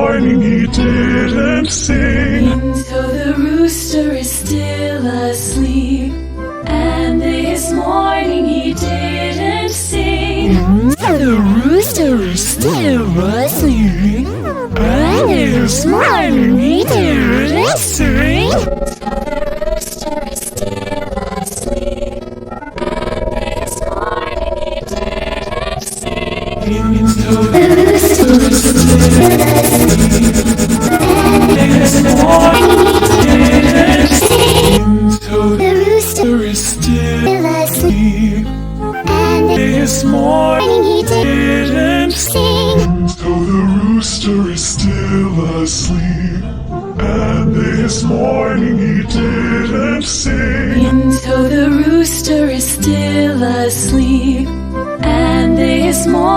morning he didn't sing. So the rooster is still asleep, and this morning he didn't sing. The rooster is still asleep, and this morning he didn't sing. So the rooster is still asleep, and this morning he didn't sing. So the rooster is still asleep, and this morning he didn't sing. So the rooster is still asleep, and this morning he didn't sing. So the rooster is still asleep, and this morning